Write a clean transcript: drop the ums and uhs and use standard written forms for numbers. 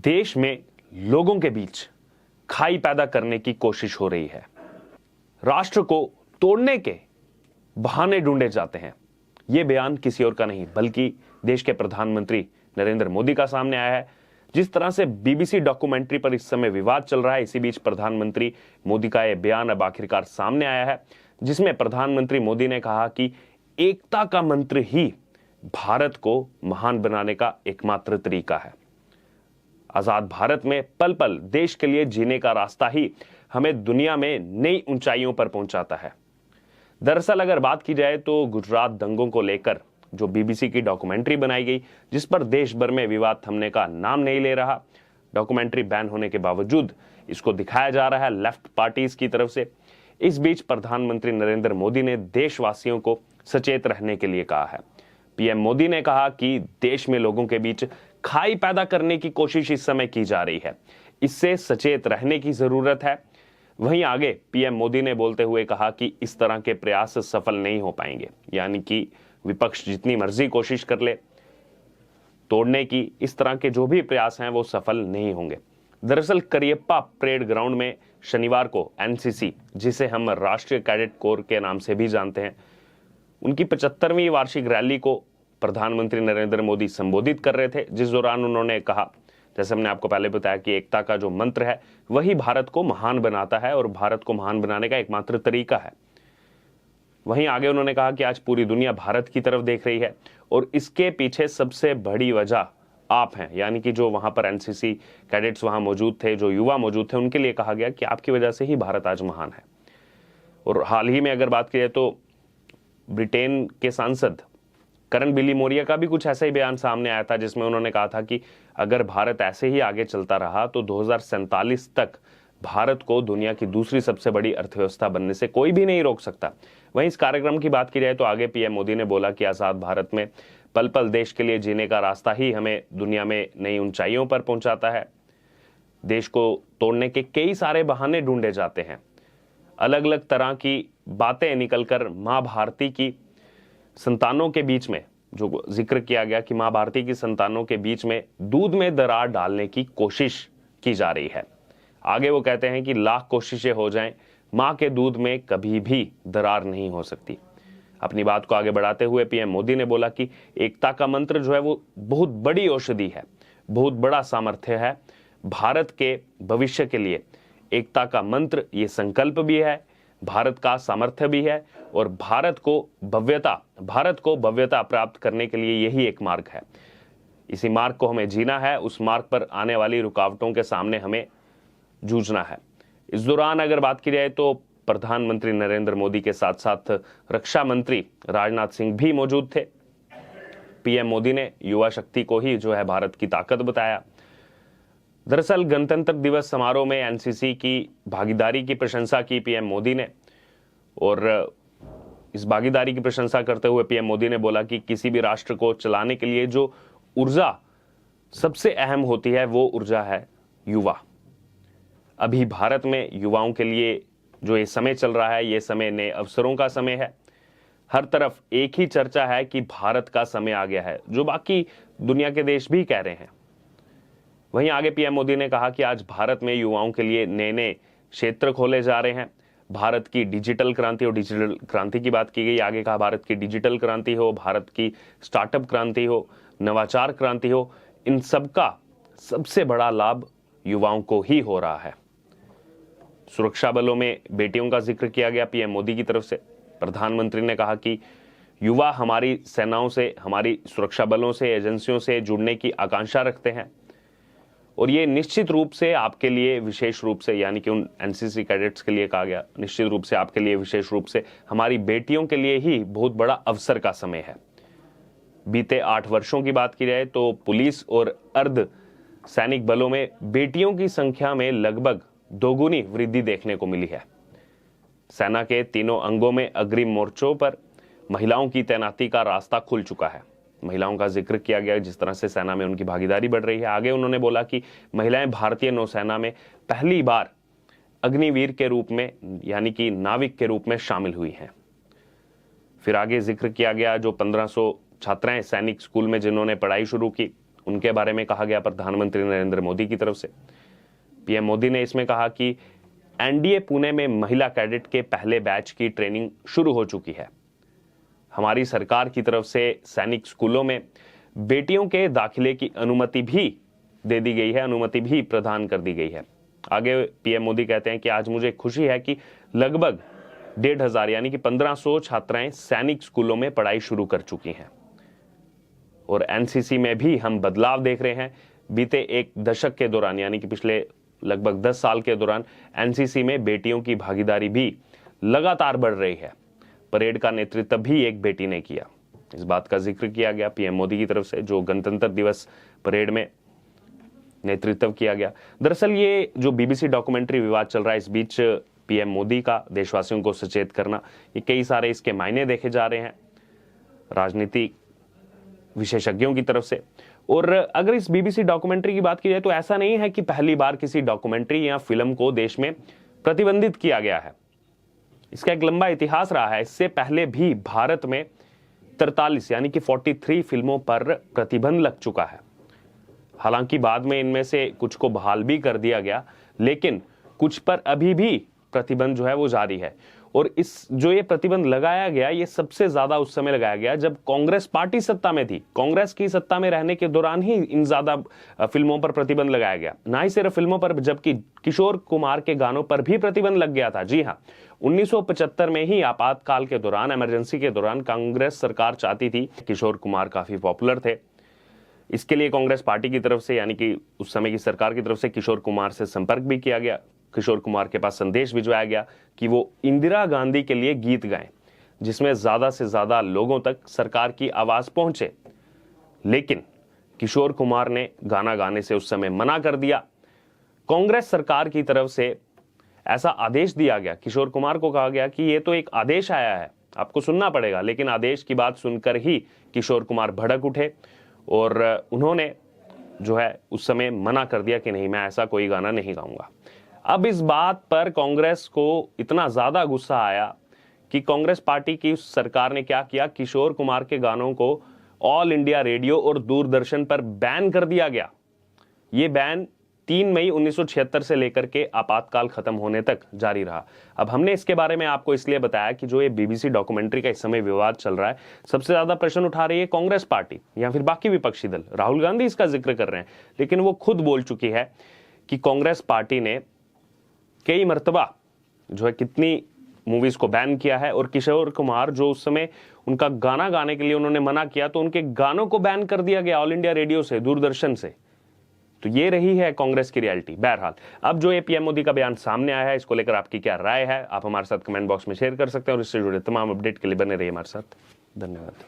देश में लोगों के बीच खाई पैदा करने की कोशिश हो रही है। राष्ट्र को तोड़ने के बहाने ढूंढे जाते हैं। यह बयान किसी और का नहीं बल्कि देश के प्रधानमंत्री नरेंद्र मोदी का सामने आया है। जिस तरह से बीबीसी डॉक्यूमेंट्री पर इस समय विवाद चल रहा है, इसी बीच प्रधानमंत्री मोदी का यह बयान अब आखिरकार सामने आया है, जिसमें प्रधानमंत्री मोदी ने कहा कि एकता का मंत्र ही भारत को महान बनाने का एकमात्र तरीका है। आजाद भारत में पल पल देश के लिए जीने का रास्ता ही हमें दुनिया में नई ऊंचाइयों पर पहुंचाता है। दरअसल अगर बात की जाए तो गुजरात दंगों को लेकर जो बीबीसी की डॉक्यूमेंट्री बनाई गई, जिस पर देश भर में विवाद थमने का नाम नहीं ले रहा, डॉक्यूमेंट्री बैन होने के बावजूद इसको दिखाया जा रहा है लेफ्ट पार्टीज की तरफ से। इस बीच प्रधानमंत्री नरेंद्र मोदी ने देशवासियों को सचेत रहने के लिए कहा है। पीएम मोदी ने कहा कि देश में लोगों के बीच खाई पैदा करने की कोशिश इस समय की जा रही है, इससे सचेत रहने की जरूरत है। वहीं आगे पीएम मोदी ने बोलते हुए कहा कि इस तरह के प्रयास सफल नहीं हो पाएंगे, यानी कि विपक्ष जितनी मर्जी कोशिश कर ले तोड़ने की, इस तरह के जो भी प्रयास हैं वो सफल नहीं होंगे। दरअसल करियप्पा परेड ग्राउंड में शनिवार को एनसीसी, जिसे हम राष्ट्रीय कैडेट कोर के नाम से भी जानते हैं, उनकी 75वीं वार्षिक रैली को प्रधानमंत्री नरेंद्र मोदी संबोधित कर रहे थे, जिस दौरान उन्होंने कहा, जैसे हमने आपको पहले बताया, कि एकता का जो मंत्र है वही भारत को महान बनाता है और भारत को महान बनाने का एकमात्र तरीका है। वहीं आगे उन्होंने कहा कि आज पूरी दुनिया भारत की तरफ देख रही है और इसके पीछे सबसे बड़ी वजह आप हैं, यानी कि जो वहां पर एनसीसी कैडेट्स वहां मौजूद थे, जो युवा मौजूद थे, उनके लिए कहा गया कि आपकी वजह से ही भारत आज महान है। और हाल ही में अगर बात की जाए तो ब्रिटेन के सांसद करण बिली मोरिया का भी कुछ ऐसा ही बयान सामने आया था, जिसमें उन्होंने कहा था कि अगर भारत ऐसे ही आगे चलता रहा तो 2047 तक भारत को दुनिया की दूसरी सबसे बड़ी अर्थव्यवस्था बनने से कोई भी नहीं रोक सकता। वहीं इस कार्यक्रम की बात की जाए तो आगे पीएम मोदी ने बोला कि आजाद भारत में पल पल देश के लिए जीने का रास्ता ही हमें दुनिया में नई ऊंचाइयों पर पहुंचाता है। देश को तोड़ने के कई सारे बहाने ढूंढे जाते हैं, अलग अलग तरह की बातें निकलकर मां भारती की संतानों के बीच में, जो जिक्र किया गया कि मां भारती की संतानों के बीच में दूध में दरार डालने की कोशिश की जा रही है। आगे वो कहते हैं कि लाख कोशिशें हो जाएं, मां के दूध में कभी भी दरार नहीं हो सकती। अपनी बात को आगे बढ़ाते हुए पीएम मोदी ने बोला कि एकता का मंत्र जो है वो बहुत बड़ी औषधि है, बहुत बड़ा सामर्थ्य है। भारत के भविष्य के लिए एकता का मंत्र ये संकल्प भी है, भारत का सामर्थ्य भी है और भारत को भव्यता प्राप्त करने के लिए यही एक मार्ग है। इसी मार्ग को हमें जीना है, उस मार्ग पर आने वाली रुकावटों के सामने हमें जूझना है। इस दौरान अगर बात की जाए तो प्रधानमंत्री नरेंद्र मोदी के साथ साथ रक्षा मंत्री राजनाथ सिंह भी मौजूद थे। पीएम मोदी ने युवा शक्ति को ही जो है भारत की ताकत बताया। दरअसल गणतंत्र दिवस समारोह में एनसीसी की भागीदारी की प्रशंसा की पीएम मोदी ने, और इस भागीदारी की प्रशंसा करते हुए पीएम मोदी ने बोला कि किसी भी राष्ट्र को चलाने के लिए जो ऊर्जा सबसे अहम होती है वो ऊर्जा है युवा। अभी भारत में युवाओं के लिए जो ये समय चल रहा है, ये समय नए अवसरों का समय है। हर तरफ एक ही चर्चा है कि भारत का समय आ गया है, जो बाकी दुनिया के देश भी कह रहे हैं। वहीं आगे पीएम मोदी ने कहा कि आज भारत में युवाओं के लिए नए नए क्षेत्र खोले जा रहे हैं। भारत की डिजिटल क्रांति, और डिजिटल क्रांति की बात की गई, आगे कहा भारत की डिजिटल क्रांति हो, भारत की स्टार्टअप क्रांति हो, नवाचार क्रांति हो, इन सबका सबसे बड़ा लाभ युवाओं को ही हो रहा है। सुरक्षा बलों में बेटियों का जिक्र किया गया पीएम मोदी की तरफ से। प्रधानमंत्री ने कहा कि युवा हमारी सेनाओं से, हमारी सुरक्षा बलों से, एजेंसियों से जुड़ने की आकांक्षा रखते हैं और ये निश्चित रूप से आपके लिए विशेष रूप से, यानी कि उन एनसीसी कैडेट्स के लिए कहा गया, निश्चित रूप से आपके लिए विशेष रूप से हमारी बेटियों के लिए ही बहुत बड़ा अवसर का समय है। बीते 8 वर्षों की बात की जाए तो पुलिस और अर्ध सैनिक बलों में बेटियों की संख्या में लगभग दोगुनी वृद्धि देखने को मिली है। सेना के तीनों अंगों में अग्रिम मोर्चों पर महिलाओं की तैनाती का रास्ता खुल चुका है। महिलाओं का जिक्र किया गया, जिस तरह से सेना में उनकी भागीदारी बढ़ रही है। आगे उन्होंने बोला कि महिलाएं भारतीय नौसेना में पहली बार अग्निवीर के रूप में, यानी कि नाविक के रूप में शामिल हुई हैं। फिर आगे जिक्र किया गया जो 1500 छात्राएं सैनिक स्कूल में जिन्होंने पढ़ाई शुरू की, उनके बारे में कहा गया प्रधानमंत्री नरेंद्र मोदी की तरफ से। पीएम मोदी ने इसमें कहा कि एनडीए पुणे में महिला कैडेट के पहले बैच की ट्रेनिंग शुरू हो चुकी है। हमारी सरकार की तरफ से सैनिक स्कूलों में बेटियों के दाखिले की अनुमति भी दे दी गई है, अनुमति भी प्रदान कर दी गई है। आगे पीएम मोदी कहते हैं कि आज मुझे खुशी है कि लगभग 1,500 यानी कि 1,500 छात्राएं सैनिक स्कूलों में पढ़ाई शुरू कर चुकी हैं। और एनसीसी में भी हम बदलाव देख रहे हैं। बीते एक दशक के दौरान यानी कि पिछले लगभग 10 साल के दौरान एनसीसी में बेटियों की भागीदारी भी लगातार बढ़ रही है। परेड का नेतृत्व भी एक बेटी ने किया। इस बात का जिक्र किया गया पीएम मोदी की तरफ से, जो गणतंत्र दिवस परेड में नेतृत्व किया गया। दरअसल ये जो बीबीसी डॉक्यूमेंट्री विवाद चल रहा है, इस बीच पीएम मोदी का देशवासियों को सचेत करना, ये कई सारे इसके मायने देखे जा रहे हैं राजनीतिक विशेषज्ञों की तरफ से। और अगर इस बीबीसी डॉक्यूमेंट्री की बात की जाए तो ऐसा नहीं है कि पहली बार किसी डॉक्यूमेंट्री या फिल्म को देश में प्रतिबंधित किया गया है। इसका एक लंबा इतिहास रहा है। इससे पहले भी भारत में 43 यानी कि 43 फिल्मों पर प्रतिबंध लग चुका है। हालांकि बाद में इनमें से कुछ को बहाल भी कर दिया गया, लेकिन कुछ पर अभी भी प्रतिबंध जो है वो जारी है। और इस जो ये प्रतिबंध लगाया गया, ये सबसे ज्यादा उस समय लगाया गया जब कांग्रेस पार्टी सत्ता में थी। कांग्रेस की सत्ता में रहने के दौरान ही इन ज्यादा फिल्मों पर प्रतिबंध लगाया गया। ना ही सिर्फ फिल्मों पर, जबकि किशोर कुमार के गानों पर भी प्रतिबंध लग गया था। जी हाँ, 1975 में ही आपातकाल के दौरान, इमरजेंसी के दौरान कांग्रेस सरकार चाहती थी। किशोर कुमार काफी पॉपुलर थे। इसके लिए कांग्रेस पार्टी की तरफ से यानी कि उस समय की सरकार की तरफ से किशोर कुमार से संपर्क भी किया गया। किशोर कुमार के पास संदेश भिजवाया गया कि वो इंदिरा गांधी के लिए गीत गाएं, जिसमें ज्यादा से ज्यादा लोगों तक सरकार की आवाज पहुंचे। लेकिन किशोर कुमार ने गाना गाने से उस समय मना कर दिया। कांग्रेस सरकार की तरफ से ऐसा आदेश दिया गया, किशोर कुमार को कहा गया कि ये तो एक आदेश आया है, आपको सुनना पड़ेगा। लेकिन आदेश की बात सुनकर ही किशोर कुमार भड़क उठे और उन्होंने जो है उस समय मना कर दिया कि नहीं, मैं ऐसा कोई गाना नहीं गाऊंगा। अब इस बात पर कांग्रेस को इतना ज्यादा गुस्सा आया कि कांग्रेस पार्टी की सरकार ने क्या किया, किशोर कुमार के गानों को ऑल इंडिया रेडियो और दूरदर्शन पर बैन कर दिया गया। यह बैन 3 मई 1976 से लेकर के आपातकाल खत्म होने तक जारी रहा। अब हमने इसके बारे में आपको इसलिए बताया कि जो ये बीबीसी डॉक्यूमेंट्री का इस समय विवाद चल रहा है, सबसे ज्यादा प्रश्न उठा रही है कांग्रेस पार्टी या फिर बाकी विपक्षी दल। राहुल गांधी इसका जिक्र कर रहे हैं, लेकिन वो खुद बोल चुकी है कि कांग्रेस पार्टी ने कई मर्तबा जो है कितनी मूवीज को बैन किया है। और किशोर कुमार जो उस समय उनका गाना गाने के लिए उन्होंने मना किया, तो उनके गानों को बैन कर दिया गया ऑल इंडिया रेडियो से, दूरदर्शन से। तो ये रही है कांग्रेस की रियलिटी। बहरहाल अब जो ये पीएम मोदी का बयान सामने आया है, इसको लेकर आपकी क्या राय है, आप हमारे साथ कमेंट बॉक्स में शेयर कर सकते हैं। और इससे जुड़े तमाम अपडेट के लिए बने रहिए हमारे साथ। धन्यवाद।